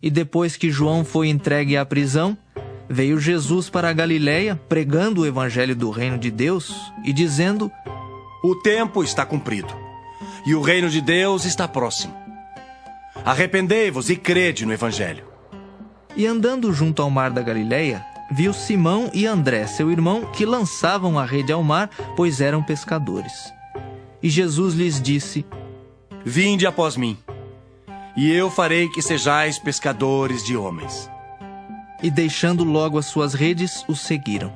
E depois que João foi entregue à prisão, veio Jesus para a Galiléia, pregando o evangelho do reino de Deus e dizendo: O tempo está cumprido, e o reino de Deus está próximo. Arrependei-vos e crede no evangelho. E andando junto ao mar da Galiléia, viu Simão e André, seu irmão, que lançavam a rede ao mar, pois eram pescadores. E Jesus lhes disse: Vinde após mim, e eu farei que sejais pescadores de homens. E deixando logo as suas redes, os seguiram.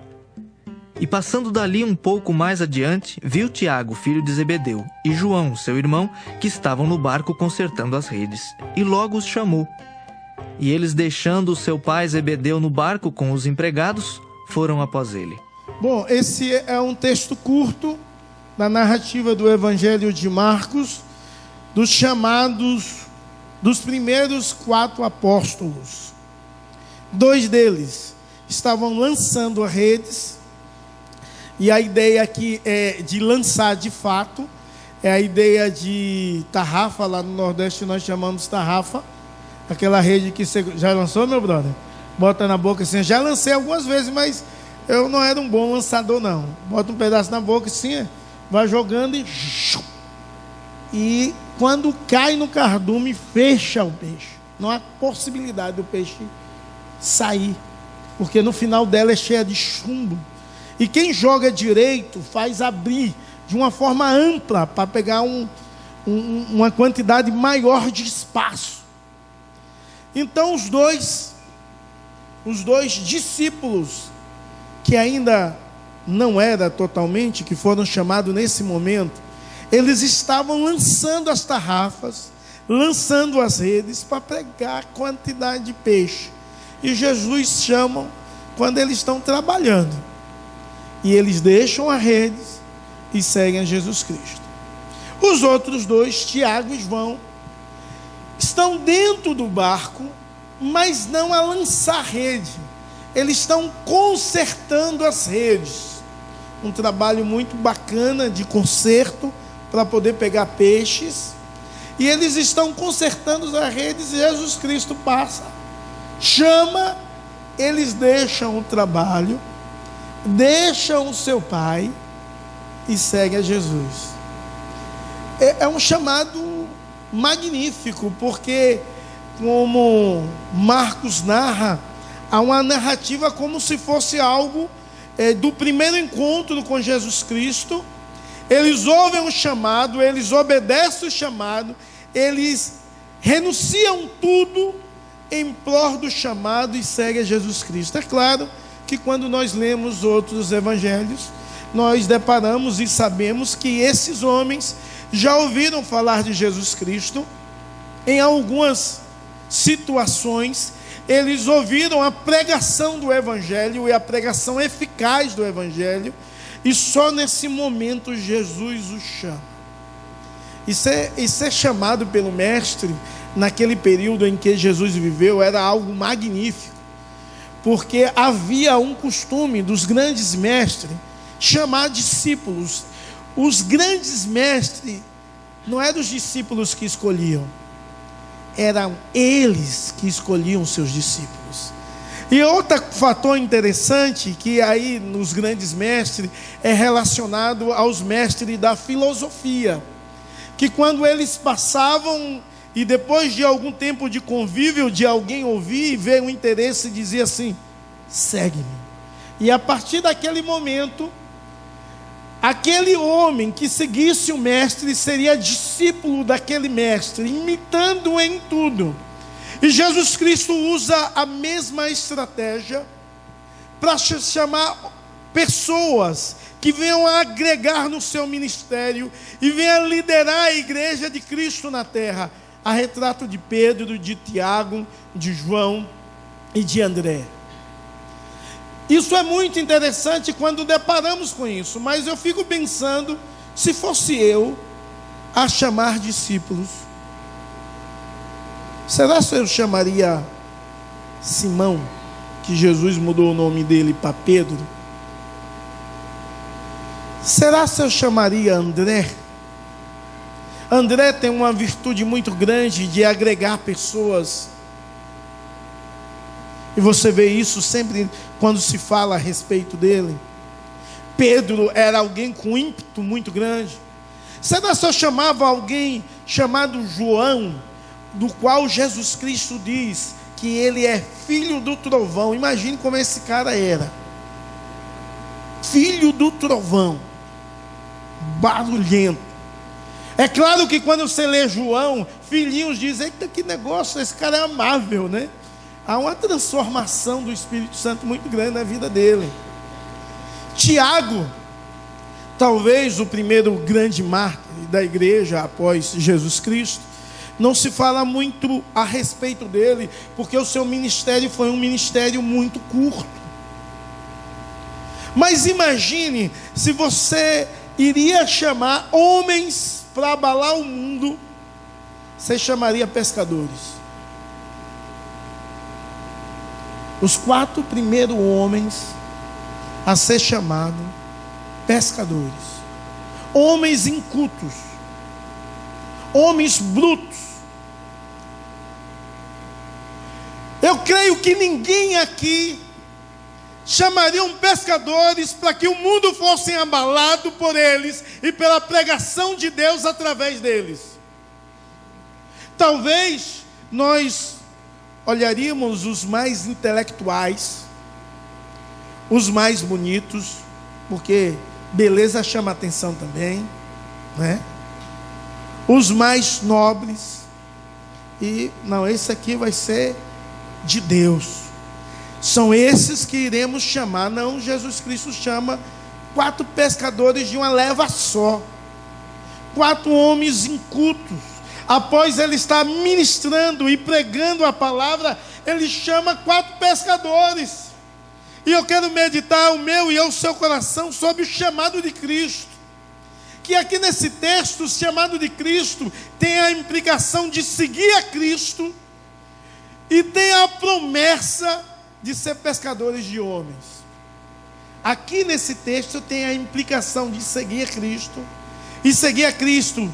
E passando dali um pouco mais adiante, viu Tiago, filho de Zebedeu, e João, seu irmão, que estavam no barco consertando as redes, e logo os chamou. E eles, deixando o seu pai Zebedeu no barco com os empregados, foram após ele. Bom, esse é um texto curto da narrativa do Evangelho de Marcos, dos chamados dos primeiros 4 apóstolos. 2 deles estavam lançando as redes, e a ideia aqui é de lançar de fato, é a ideia de tarrafa. Lá no Nordeste nós chamamos tarrafa, aquela rede que você já lançou, meu brother? Bota na boca assim. Já lancei algumas vezes, mas eu não era um bom lançador, não. Bota um pedaço na boca assim, vai jogando e quando cai no cardume, fecha o peixe. Não há possibilidade do peixe sair, porque no final dela é cheia de chumbo. E quem joga direito faz abrir de uma forma ampla para pegar uma quantidade maior de espaço. Então os dois discípulos, que ainda não era totalmente, que foram chamados nesse momento, eles estavam lançando as tarrafas, lançando as redes para pegar quantidade de peixe. E Jesus chama quando eles estão trabalhando. E eles deixam as redes e seguem a Jesus Cristo. Os outros 2, Tiago e João, estão dentro do barco, mas não a lançar rede. Eles estão consertando as redes. Um trabalho muito bacana de conserto para poder pegar peixes. E eles estão consertando as redes e Jesus Cristo passa, chama, eles deixam o trabalho, deixam o seu pai e seguem a Jesus. É um chamado magnífico, porque, como Marcos narra, há uma narrativa como se fosse algo do primeiro encontro com Jesus Cristo. Eles ouvem o chamado, eles obedecem o chamado, eles renunciam tudo em prol do chamado e seguem a Jesus Cristo. É claro que quando nós lemos outros evangelhos, nós deparamos e sabemos que esses homens já ouviram falar de Jesus Cristo. Em algumas situações, eles ouviram a pregação do evangelho e a pregação eficaz do evangelho, e só nesse momento Jesus os chama. E ser chamado pelo mestre naquele período em que Jesus viveu era algo magnífico, porque havia um costume dos grandes mestres chamar discípulos. Os grandes mestres não eram os discípulos que escolhiam, eram eles que escolhiam seus discípulos. E outro fator interessante, que aí nos grandes mestres é relacionado aos mestres da filosofia, que quando eles passavam e depois de algum tempo de convívio, de alguém ouvir e ver um interesse, dizia assim: segue-me. E a partir daquele momento, aquele homem que seguisse o mestre seria discípulo daquele mestre, imitando-o em tudo. E Jesus Cristo usa a mesma estratégia para chamar pessoas que venham a agregar no seu ministério e venham a liderar a igreja de Cristo na terra, a retrato de Pedro, de Tiago, de João e de André. Isso é muito interessante quando deparamos com isso, mas eu fico pensando, se fosse eu a chamar discípulos, será que eu chamaria Simão, que Jesus mudou o nome dele para Pedro? Será que eu chamaria André? André tem uma virtude muito grande de agregar pessoas E você vê isso sempre quando se fala a respeito dele. Pedro era alguém com ímpeto muito grande. Será que só chamava alguém chamado João, do qual Jesus Cristo diz que ele é filho do trovão? Imagine como esse cara era. Filho do trovão. Barulhento. É claro que quando você lê João, filhinhos dizem: eita, que negócio, esse cara é amável, né? Há uma transformação do Espírito Santo muito grande na vida dele. Tiago, talvez o primeiro grande mártir da igreja após Jesus Cristo, não se fala muito a respeito dele, porque o seu ministério foi um ministério muito curto. Mas imagine se você iria chamar homens para abalar o mundo, você chamaria pescadores. Os 4 primeiros homens a ser chamados pescadores, homens incultos, homens brutos. Eu creio que ninguém aqui chamariam pescadores para que o mundo fosse abalado por eles e pela pregação de Deus através deles. Talvez nós olharíamos os mais intelectuais, os mais bonitos, porque beleza chama atenção também, né? Os mais nobres, e não, esse aqui vai ser de Deus. São esses que iremos chamar. Não, Jesus Cristo chama 4 pescadores de uma leva só, 4 homens incultos. Após ele estar ministrando e pregando a palavra, ele chama 4 pescadores. E eu quero meditar o meu e o seu coração sobre o chamado de Cristo. Que aqui nesse texto, o chamado de Cristo tem a implicação de seguir a Cristo e tem a promessa de ser pescadores de homens. Aqui nesse texto tem a implicação de seguir a Cristo. E seguir a Cristo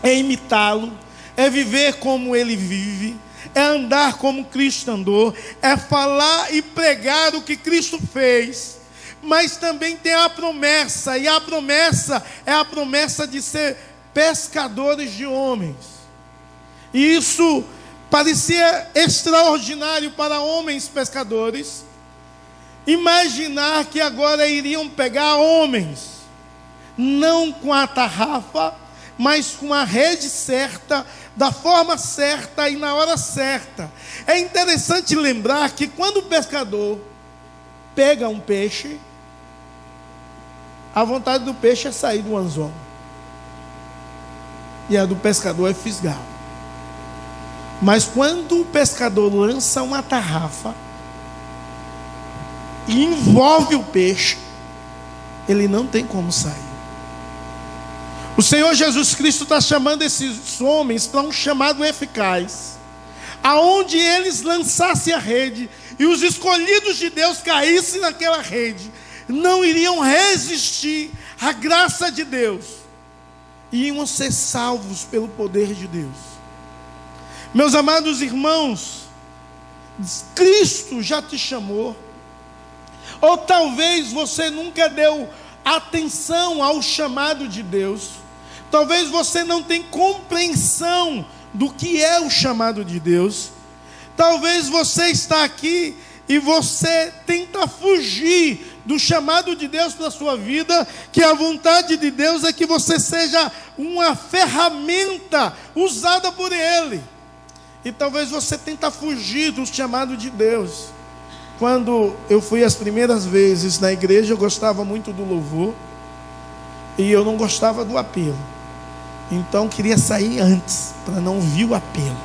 é imitá-lo, é viver como ele vive, é andar como Cristo andou, é falar e pregar o que Cristo fez. Mas também tem a promessa, e a promessa é a promessa de ser pescadores de homens. E isso parecia extraordinário para homens pescadores, imaginar que agora iriam pegar homens, não com a tarrafa, mas com a rede certa, da forma certa e na hora certa. É interessante lembrar que quando o pescador pega um peixe, a vontade do peixe é sair do anzol, e a do pescador é fisgar. Mas quando o pescador lança uma tarrafa e envolve o peixe, ele não tem como sair. O Senhor Jesus Cristo está chamando esses homens para um chamado eficaz, aonde eles lançassem a rede e os escolhidos de Deus caíssem naquela rede, não iriam resistir à graça de Deus, iam ser salvos pelo poder de Deus. Meus amados irmãos, Cristo já te chamou, ou talvez você nunca deu atenção ao chamado de Deus, talvez você não tenha compreensão do que é o chamado de Deus, talvez você está aqui e você tenta fugir do chamado de Deus para a sua vida, que a vontade de Deus é que você seja uma ferramenta usada por Ele. E talvez você tenta fugir do chamado de Deus. Quando eu fui as primeiras vezes na igreja, eu gostava muito do louvor, e eu não gostava do apelo. Então queria sair antes, para não ouvir o apelo,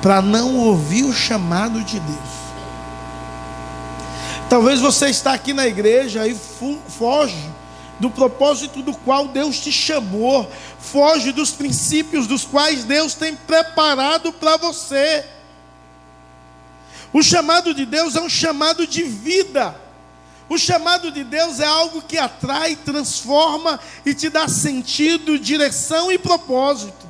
para não ouvir o chamado de Deus. Talvez você está aqui na igreja e foge do propósito do qual Deus te chamou, foge dos princípios dos quais Deus tem preparado para você. O chamado de Deus é um chamado de vida. O chamado de Deus é algo que atrai, transforma e te dá sentido, direção e propósito.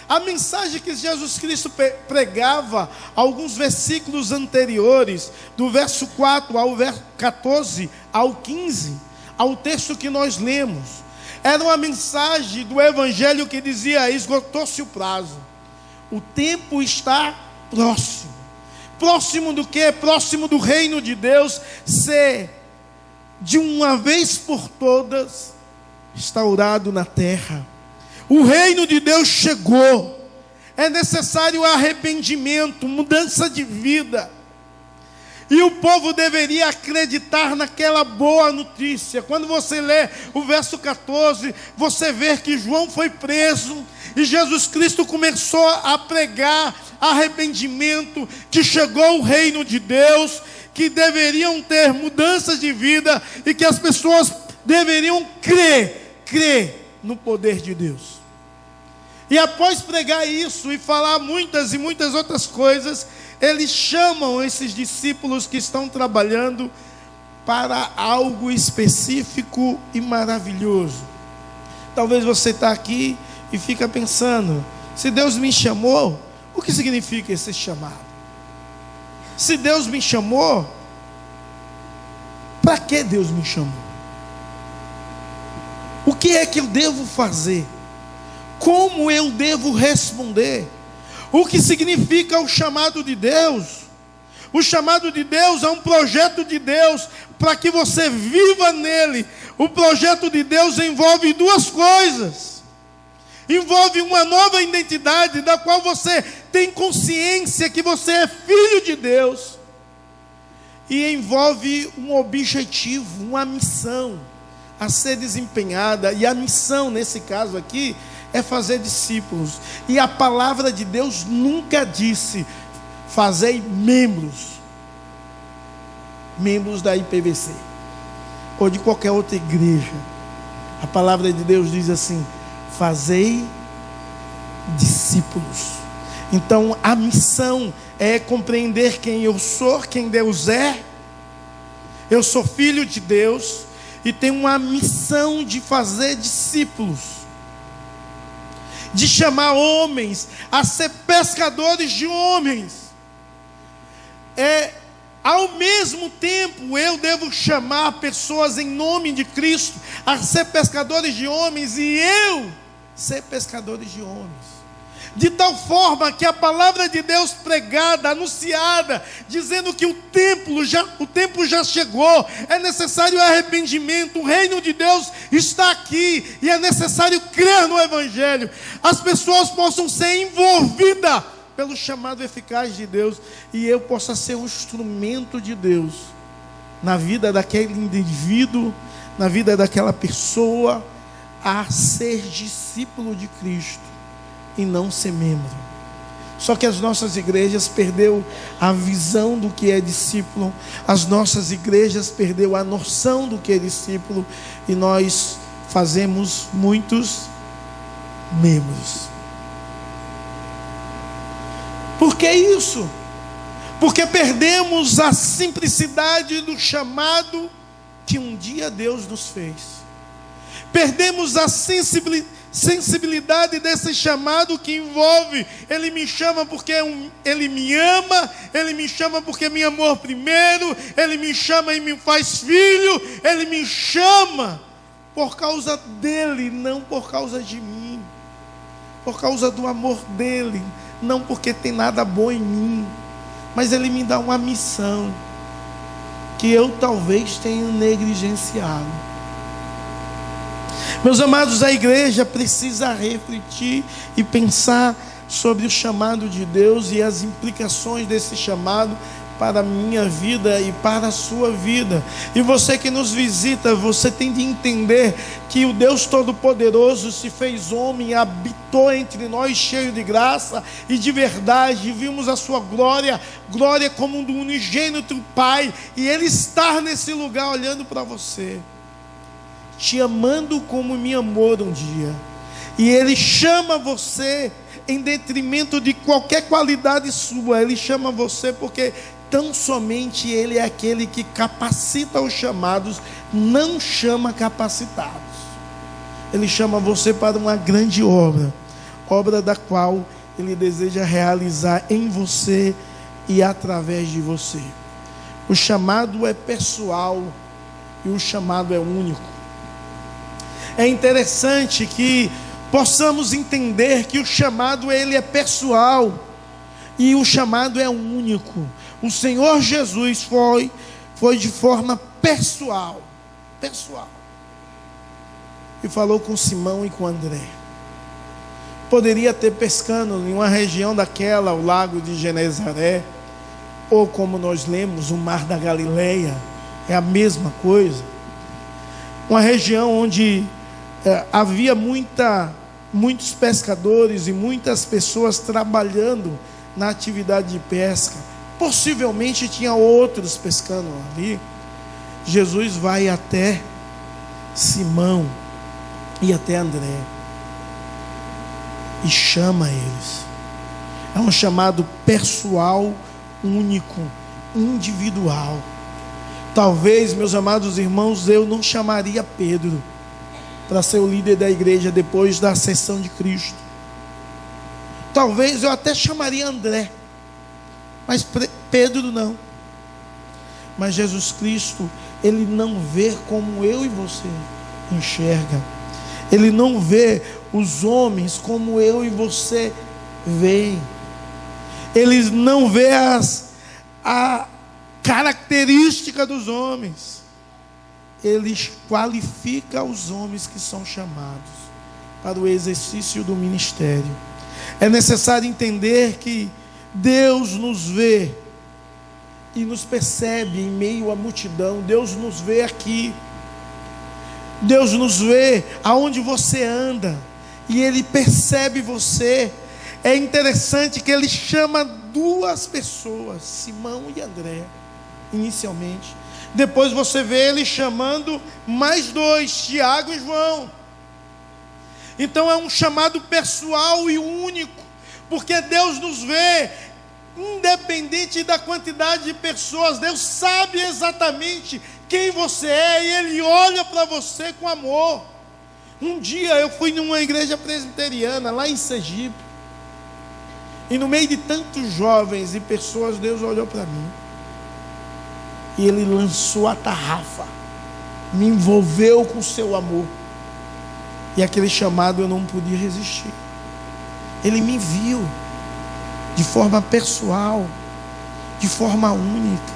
A mensagem que Jesus Cristo pregava, alguns versículos anteriores, do verso 4 ao verso 14 ao 15, ao texto que nós lemos, era uma mensagem do Evangelho que dizia: esgotou-se o prazo, o tempo está próximo. Próximo do quê? Próximo do reino de Deus ser, de uma vez por todas, instaurado na terra. O reino de Deus chegou. É necessário arrependimento, mudança de vida. E o povo deveria acreditar naquela boa notícia. Quando você lê o verso 14, você vê que João foi preso e Jesus Cristo começou a pregar arrependimento, que chegou o reino de Deus, que deveriam ter mudanças de vida e que as pessoas deveriam crer no poder de Deus. E após pregar isso e falar muitas e muitas outras coisas, eles chamam esses discípulos que estão trabalhando para algo específico e maravilhoso. Talvez você está aqui e fica pensando: se Deus me chamou, o que significa esse chamado? Se Deus me chamou, para que Deus me chamou? O que é que eu devo fazer? Como eu devo responder? O que significa o chamado de Deus? O chamado de Deus é um projeto de Deus para que você viva nele. O projeto de Deus envolve duas coisas. Envolve uma nova identidade, da qual você tem consciência que você é filho de Deus. E envolve um objetivo, uma missão a ser desempenhada. E a missão, nesse caso aqui, é fazer discípulos. E a palavra de Deus nunca disse: fazei membros da IPVC ou de qualquer outra igreja. A palavra de Deus diz assim: fazei discípulos. Então a missão é compreender quem eu sou, quem Deus é. Eu sou filho de Deus e tenho uma missão de fazer discípulos, de chamar homens a ser pescadores de homens. Ao mesmo tempo, eu devo chamar pessoas em nome de Cristo a ser pescadores de homens, e eu ser pescadores de homens. De tal forma que a palavra de Deus pregada, anunciada, dizendo que o tempo já chegou, é necessário arrependimento, o reino de Deus está aqui, e é necessário crer no Evangelho. As pessoas possam ser envolvidas pelo chamado eficaz de Deus, e eu possa ser um instrumento de Deus na vida daquele indivíduo, na vida daquela pessoa, a ser discípulo de Cristo e não ser membro. Só que as nossas igrejas perdeu a visão do que é discípulo, as nossas igrejas perdeu a noção do que é discípulo, e nós fazemos muitos membros. Por que isso? Porque perdemos a simplicidade do chamado que um dia Deus nos fez. Perdemos a sensibilidade desse chamado que envolve: Ele me chama porque Ele me ama, Ele me chama porque me amou primeiro, Ele me chama e me faz filho, Ele me chama por causa dEle, não por causa de mim, por causa do amor dEle, não porque tem nada bom em mim, mas Ele me dá uma missão que eu talvez tenha negligenciado. Meus amados, a igreja precisa refletir e pensar sobre o chamado de Deus e as implicações desse chamado para a minha vida e para a sua vida. E você que nos visita, você tem de entender que o Deus Todo-Poderoso se fez homem, habitou entre nós cheio de graça e de verdade, e vimos a sua glória como do unigênito Pai, e Ele está nesse lugar olhando para você, te amando como me amou um dia. E Ele chama você em detrimento de qualquer qualidade sua. Ele chama você porque tão somente Ele é aquele que capacita os chamados, não chama capacitados. Ele chama você para uma grande obra obra da qual Ele deseja realizar em você e através de você. O chamado é pessoal e o chamado é único. É interessante que possamos entender que o chamado ele é pessoal e o chamado é único. O Senhor Jesus foi de forma pessoal, e falou com Simão e com André. Poderia ter pescando em uma região daquela, o lago de Genezaré, ou como nós lemos, o mar da Galileia, é a mesma coisa. Uma região onde havia muitos pescadores e muitas pessoas trabalhando na atividade de pesca. Possivelmente tinha outros pescando ali. Jesus vai até Simão e até André e chama eles. É um chamado pessoal, único, individual. Talvez, meus amados irmãos, eu não chamaria Pedro para ser o líder da igreja depois da ascensão de Cristo. Talvez eu até chamaria André, mas Pedro não. Mas Jesus Cristo, Ele não vê como eu e você enxerga. Ele não vê os homens como eu e você veem. Ele não vê a característica dos homens. Ele qualifica os homens que são chamados para o exercício do ministério. É necessário entender que Deus nos vê e nos percebe em meio à multidão. Deus nos vê aqui. Deus nos vê aonde você anda e Ele percebe você. É interessante que Ele chama duas pessoas, Simão e André, inicialmente. Depois você vê Ele chamando mais dois, Tiago e João. Então é um chamado pessoal e único, porque Deus nos vê independente da quantidade de pessoas. Deus sabe exatamente quem você é e Ele olha para você com amor. Um dia eu fui numa igreja presbiteriana lá em Sergipe, e no meio de tantos jovens e pessoas, Deus olhou para mim e Ele lançou a tarrafa, me envolveu com seu amor, e aquele chamado eu não podia resistir. Ele me viu de forma pessoal, de forma única.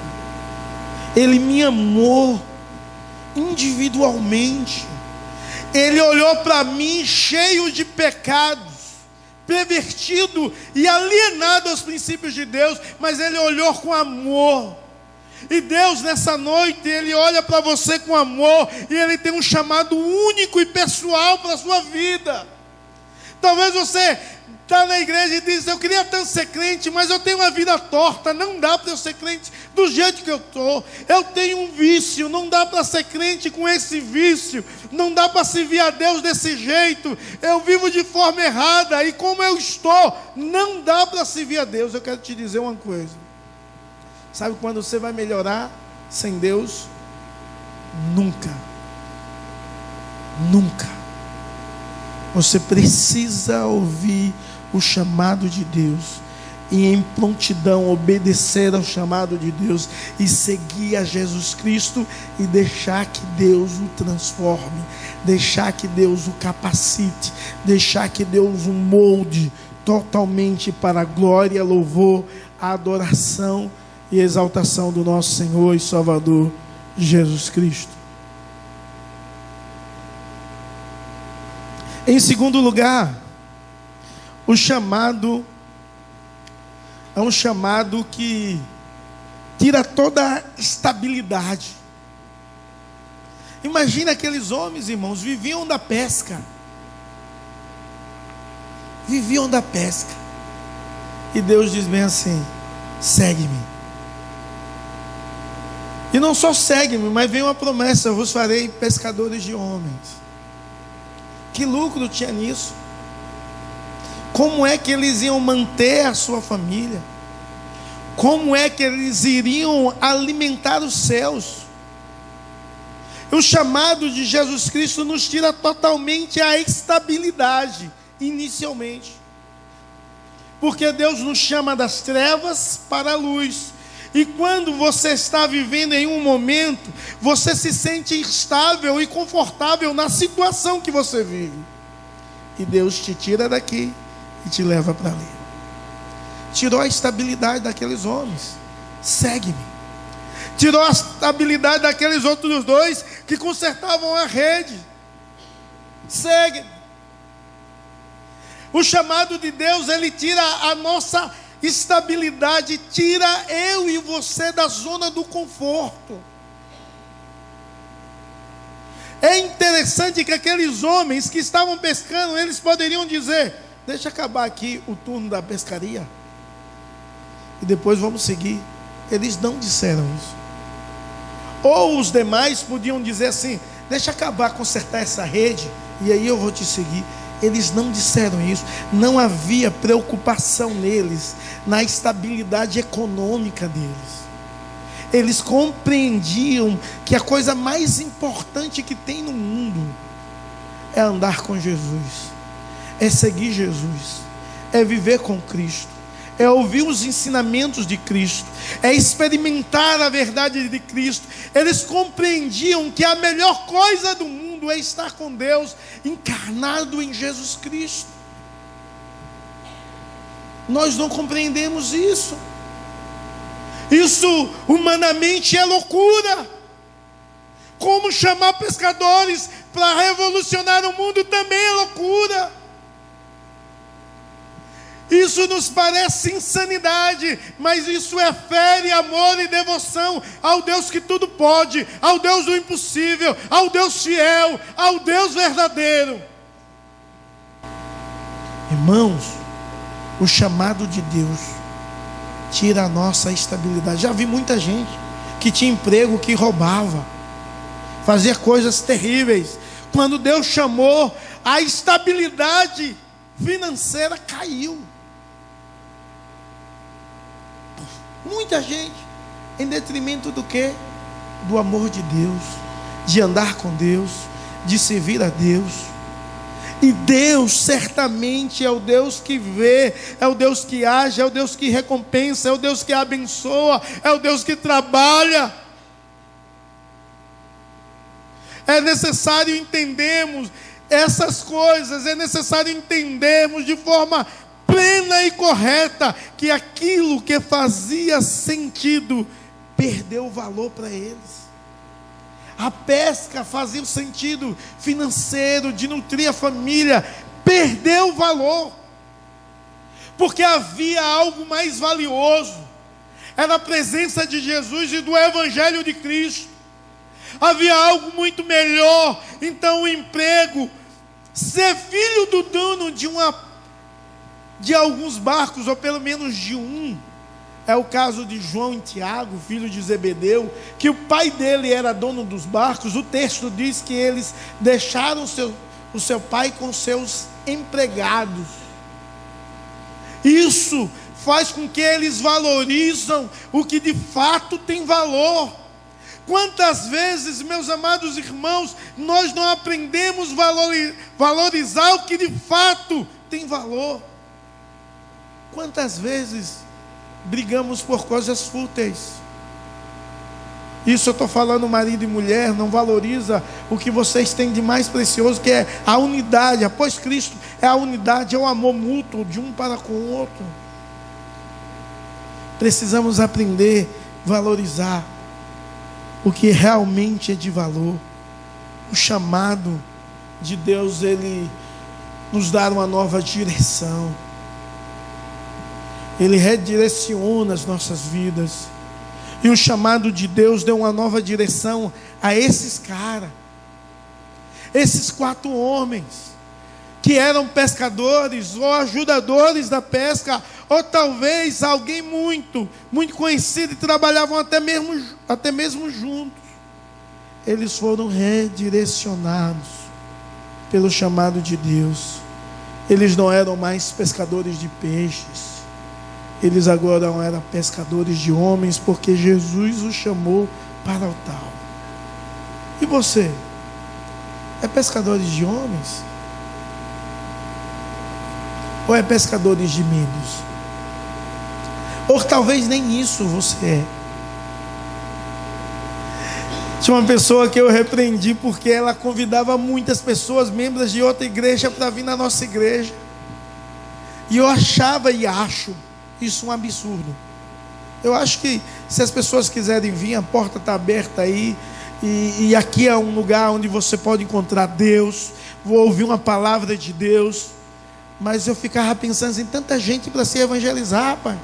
Ele me amou individualmente. Ele olhou para mim cheio de pecados, pervertido e alienado aos princípios de Deus, mas Ele olhou com amor. E Deus nessa noite, Ele olha para você com amor, e Ele tem um chamado único e pessoal para a sua vida. Talvez você está na igreja e diz: eu queria tanto ser crente, mas eu tenho uma vida torta, não dá para eu ser crente do jeito que eu estou. Eu tenho um vício, não dá para ser crente com esse vício, não dá para servir a Deus desse jeito. Eu vivo de forma errada, e como eu estou, não dá para servir a Deus. Eu quero te dizer uma coisa: sabe quando você vai melhorar sem Deus? Nunca. Você precisa ouvir o chamado de Deus e em prontidão obedecer ao chamado de Deus e seguir a Jesus Cristo e deixar que Deus o transforme, deixar que Deus o capacite, deixar que Deus o molde totalmente para a glória, louvor, a adoração e exaltação do nosso Senhor e Salvador Jesus Cristo. Em segundo lugar, o chamado é um chamado que tira toda a estabilidade. Imagina aqueles homens, irmãos, viviam da pesca. E Deus diz bem assim: segue-me. E não só segue-me, mas vem uma promessa: eu vos farei pescadores de homens. Que lucro tinha nisso? Como é que eles iam manter a sua família? Como é que eles iriam alimentar os céus? O chamado de Jesus Cristo nos tira totalmente a estabilidade, inicialmente. Porque Deus nos chama das trevas para a luz. E quando você está vivendo em um momento, você se sente instável e confortável na situação que você vive. E Deus te tira daqui e te leva para ali. Tirou a estabilidade daqueles homens. Segue-me. Tirou a estabilidade daqueles outros dois que consertavam a rede. Segue-me. O chamado de Deus, ele tira a nossa estabilidade, tira eu e você da zona do conforto. É interessante que aqueles homens que estavam pescando, eles poderiam dizer: deixa acabar aqui o turno da pescaria e depois vamos seguir. Eles não disseram isso. Ou os demais podiam dizer assim: deixa acabar, consertar essa rede e aí eu vou te seguir. Eles não disseram isso. Não havia preocupação neles na estabilidade econômica deles. Eles compreendiam que a coisa mais importante que tem no mundo é andar com Jesus, é seguir Jesus, é viver com Cristo, é ouvir os ensinamentos de Cristo, é experimentar a verdade de Cristo. Eles compreendiam que a melhor coisa do mundo é estar com Deus, encarnado em Jesus Cristo. Nós não compreendemos isso. Isso humanamente é loucura. Como chamar pescadores para revolucionar o mundo também é loucura. Isso nos parece insanidade, mas isso é fé e amor e devoção ao Deus que tudo pode, ao Deus do impossível, ao Deus fiel, ao Deus verdadeiro. Irmãos, o chamado de Deus tira a nossa estabilidade. Já vi muita gente que tinha emprego, que roubava, fazia coisas terríveis. Quando Deus chamou, a estabilidade financeira caiu. Muita gente, em detrimento do quê? Do amor de Deus, de andar com Deus, de servir a Deus. E Deus certamente é o Deus que vê, é o Deus que age, é o Deus que recompensa, é o Deus que abençoa, é o Deus que trabalha. É necessário entendermos essas coisas, é necessário entendermos de forma plena e correta que aquilo que fazia sentido perdeu valor para eles. A pesca fazia um sentido financeiro, de nutrir a família, perdeu valor, porque havia algo mais valioso, era a presença de Jesus e do Evangelho de Cristo. Havia algo muito melhor. Então o emprego, ser filho do dono de alguns barcos, ou pelo menos de um, é o caso de João e Tiago, filho de Zebedeu, que o pai dele era dono dos barcos. O texto diz que eles deixaram o seu pai com seus empregados. Isso faz com que eles valorizam o que de fato tem valor. Quantas vezes, meus amados irmãos, nós não aprendemos valorizar o que de fato tem valor? Quantas vezes brigamos por coisas fúteis? Isso eu estou falando marido e mulher. Não valoriza o que vocês têm de mais precioso, que é a unidade. Após Cristo é a unidade, é o amor mútuo de um para com o outro. Precisamos aprender a valorizar o que realmente é de valor. O chamado de Deus, ele nos dá uma nova direção. Ele redireciona as nossas vidas. E o chamado de Deus deu uma nova direção a esses caras. Esses 4 homens que eram pescadores ou ajudadores da pesca, ou talvez alguém muito conhecido, e trabalhavam até mesmo juntos. Eles foram redirecionados pelo chamado de Deus. Eles não eram mais pescadores de peixes. Eles agora eram pescadores de homens, porque Jesus os chamou para o tal. E você? É pescadores de homens? Ou é pescadores de medos? Ou talvez nem isso você é. Tinha uma pessoa que eu repreendi porque ela convidava muitas pessoas, membros de outra igreja, para vir na nossa igreja. E eu achava e acho isso um absurdo. Eu acho que se as pessoas quiserem vir, a porta está aberta aí. E aqui é um lugar onde você pode encontrar Deus. Vou ouvir uma palavra de Deus. Mas eu ficava pensando assim, tanta gente para se evangelizar, rapaz.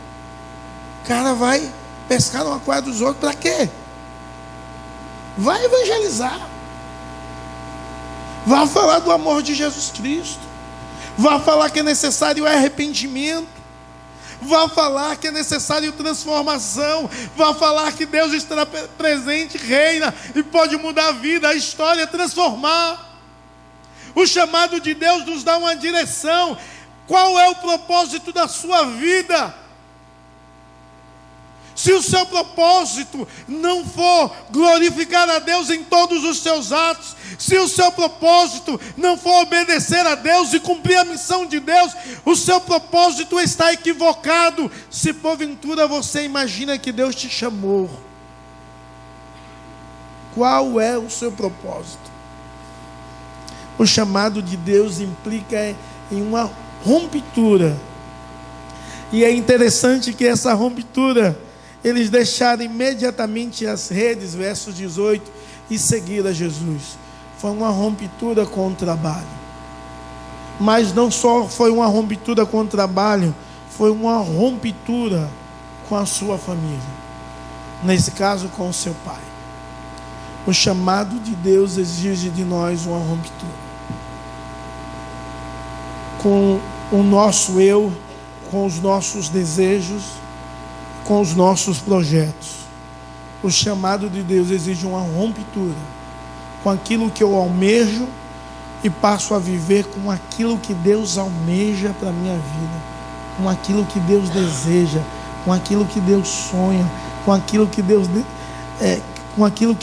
O cara vai pescar no aquário dos outros, para quê? Vai evangelizar. Vai falar do amor de Jesus Cristo. Vai falar que é necessário arrependimento. Vai falar que é necessário transformação. Vai falar que Deus está presente, reina e pode mudar a vida, a história, transformar. O chamado de Deus nos dá uma direção. Qual é o propósito da sua vida? Se o seu propósito não for glorificar a Deus em todos os seus atos, se o seu propósito não for obedecer a Deus e cumprir a missão de Deus, o seu propósito está equivocado. Se porventura você imagina que Deus te chamou, qual é o seu propósito? O chamado de Deus implica em uma ruptura. E é interessante que essa ruptura, eles deixaram imediatamente as redes, versos 18, e seguir a Jesus. Foi uma ruptura com o trabalho. Mas não só foi uma ruptura com o trabalho, foi uma ruptura com a sua família. Nesse caso, com o seu pai. O chamado de Deus exige de nós uma ruptura. Com o nosso eu, com os nossos desejos, com os nossos projetos. O chamado de Deus exige uma ruptura com aquilo que eu almejo e passo a viver com aquilo que Deus almeja para a minha vida, com aquilo que Deus deseja, com aquilo que Deus sonha, com aquilo que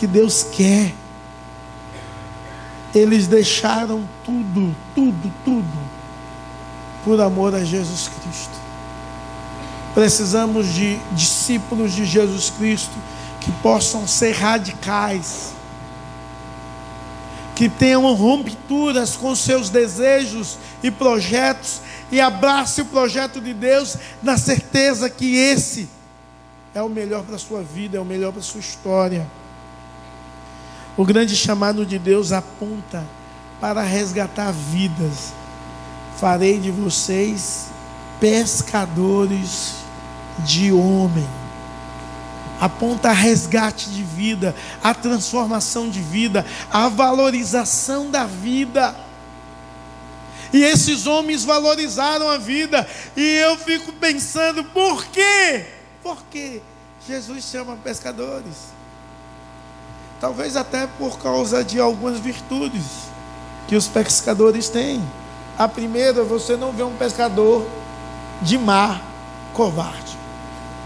Deus quer. Eles deixaram tudo por amor a Jesus Cristo. Precisamos de discípulos de Jesus Cristo que possam ser radicais, que tenham rupturas com seus desejos e projetos e abrace o projeto de Deus na certeza que esse é o melhor para a sua vida, é o melhor para a sua história. O grande chamado de Deus aponta para resgatar vidas. Farei de vocês pescadores de homem. Aponta a resgate de vida, a transformação de vida, a valorização da vida. E esses homens valorizaram a vida. E eu fico pensando, por quê? Porque Jesus chama pescadores. Talvez até por causa de algumas virtudes que os pescadores têm. A primeira, você não vê um pescador de mar covarde.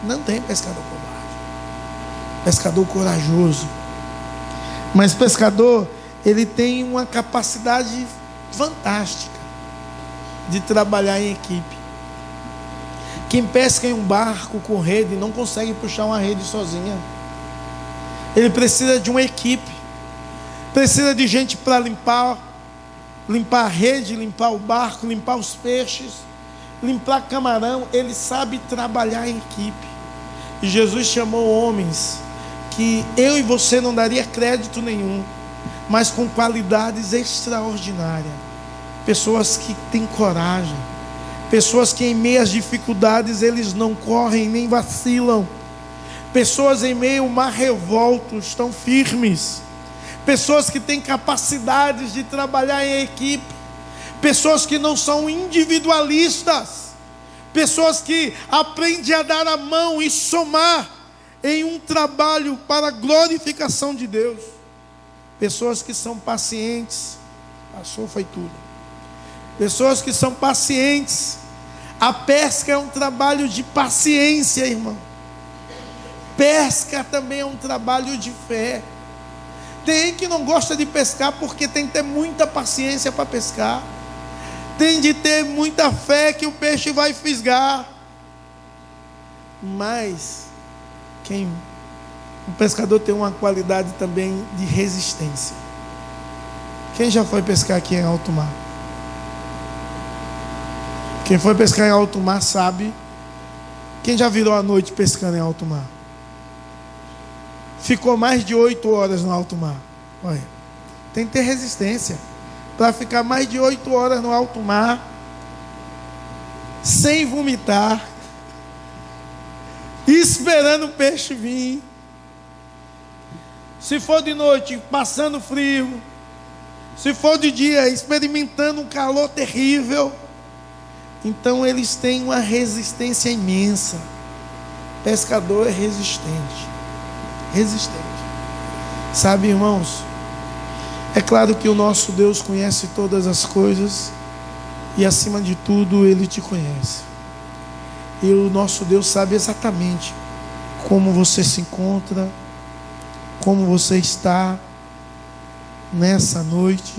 Não tem pescador covarde. Pescador corajoso. Mas pescador, ele tem uma capacidade fantástica de trabalhar em equipe. Quem pesca em um barco com rede não consegue puxar uma rede sozinha. Ele precisa de uma equipe. Precisa de gente para limpar a rede, limpar o barco, limpar os peixes, limpar camarão. Ele sabe trabalhar em equipe. E Jesus chamou homens que eu e você não daria crédito nenhum, mas com qualidades extraordinárias. Pessoas que têm coragem, pessoas que em meio às dificuldades eles não correm nem vacilam, pessoas em meio ao mar revolto estão firmes, pessoas que têm capacidades de trabalhar em equipe, pessoas que não são individualistas, pessoas que aprendem a dar a mão e somar em um trabalho para a glorificação de Deus, pessoas que são pacientes. Passou, foi tudo. Pessoas que são pacientes. A pesca é um trabalho de paciência, irmão. Pesca também é um trabalho de fé. Tem que não gosta de pescar porque tem que ter muita paciência para pescar. tem de ter muita fé que o peixe vai fisgar. Mas o pescador tem uma qualidade também de resistência. Quem já foi pescar aqui em alto mar? Quem foi pescar em alto mar sabe. Quem já virou a noite pescando em alto mar? Ficou mais de 8 horas no alto mar. Olha, tem que ter resistência para ficar mais de 8 horas no alto mar, sem vomitar, esperando o peixe vir. Se for de noite, passando frio. Se for de dia, experimentando um calor terrível. Então eles têm uma resistência imensa. Pescador é resistente. Resistente. Sabe, irmãos, é claro que o nosso Deus conhece todas as coisas e acima de tudo Ele te conhece. E o nosso Deus sabe exatamente como você se encontra, como você está nessa noite.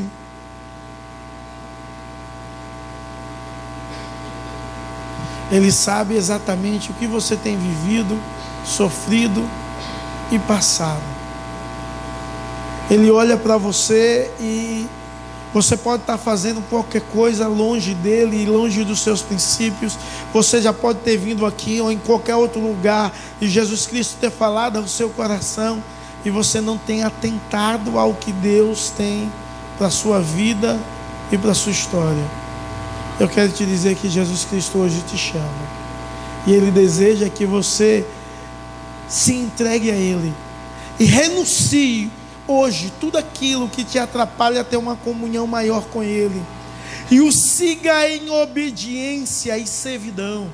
Ele sabe exatamente o que você tem vivido, sofrido e passado. Ele olha para você e você pode estar fazendo qualquer coisa longe dele e longe dos seus princípios. Você já pode ter vindo aqui ou em qualquer outro lugar e Jesus Cristo ter falado ao seu coração e você não tem atentado ao que Deus tem para a sua vida e para a sua história. Eu quero te dizer que Jesus Cristo hoje te chama e Ele deseja que você se entregue a Ele e renuncie hoje tudo aquilo que te atrapalha a ter uma comunhão maior com Ele e o siga em obediência e servidão.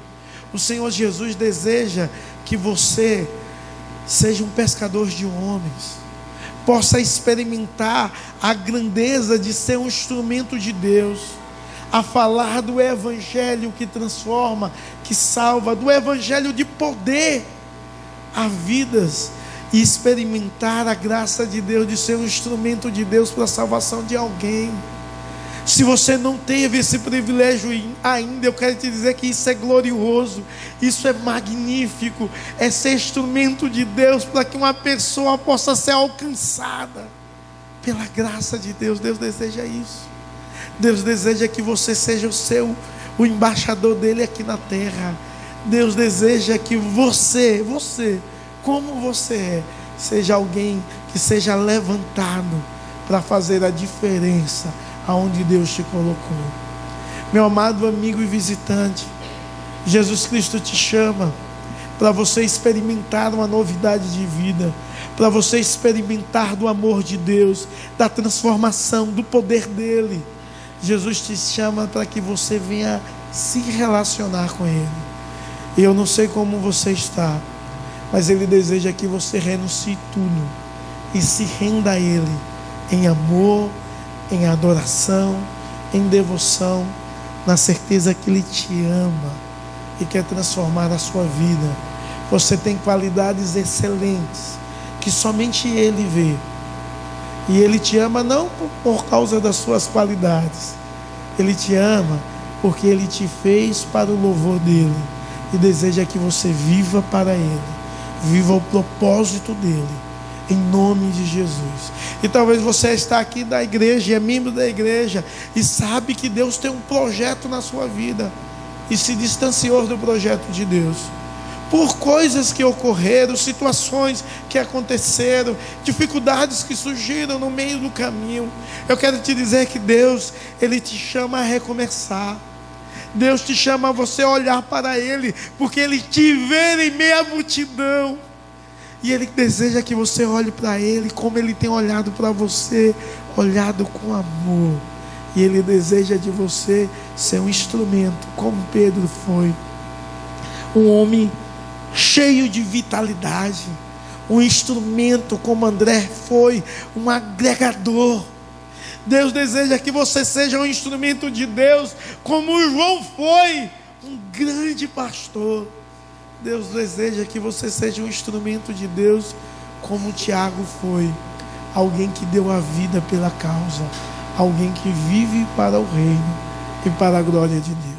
O Senhor Jesus deseja que você seja um pescador de homens, possa experimentar a grandeza de ser um instrumento de Deus, a falar do Evangelho que transforma, que salva, do Evangelho de poder a vidas e experimentar a graça de Deus, de ser um instrumento de Deus para a salvação de alguém. Se você não teve esse privilégio ainda, eu quero te dizer que isso é glorioso, isso é magnífico, é ser instrumento de Deus para que uma pessoa possa ser alcançada pela graça de Deus. Deus deseja isso. Deus deseja que você seja o embaixador dele aqui na terra. Deus deseja que você, como você é, seja alguém que seja levantado para fazer a diferença aonde Deus te colocou. Meu amado amigo e visitante, Jesus Cristo te chama para você experimentar uma novidade de vida, para você experimentar do amor de Deus, da transformação, do poder dele. Jesus te chama para que você venha se relacionar com Ele. E eu não sei como você está, mas Ele deseja que você renuncie tudo e se renda a Ele em amor, em adoração, em devoção, na certeza que Ele te ama e quer transformar a sua vida. Você tem qualidades excelentes que somente Ele vê. E Ele te ama não por causa das suas qualidades. Ele te ama porque Ele te fez para o louvor dEle. E deseja que você viva para Ele. Viva o propósito dEle. Em nome de Jesus. E talvez você está aqui da igreja, é membro da igreja, e sabe que Deus tem um projeto na sua vida. E se distanciou do projeto de Deus. Por coisas que ocorreram, situações que aconteceram, dificuldades que surgiram no meio do caminho. Eu quero te dizer que Deus, Ele te chama a recomeçar. Deus te chama a você olhar para Ele, porque Ele te vê em meio à multidão. E Ele deseja que você olhe para Ele como Ele tem olhado para você, olhado com amor. E Ele deseja de você ser um instrumento, como Pedro foi. Um homem cheio de vitalidade, um instrumento como André foi, um agregador. Deus deseja que você seja um instrumento de Deus, como João foi, um grande pastor. Deus deseja que você seja um instrumento de Deus, como Tiago foi, alguém que deu a vida pela causa, alguém que vive para o reino. e para a glória de Deus.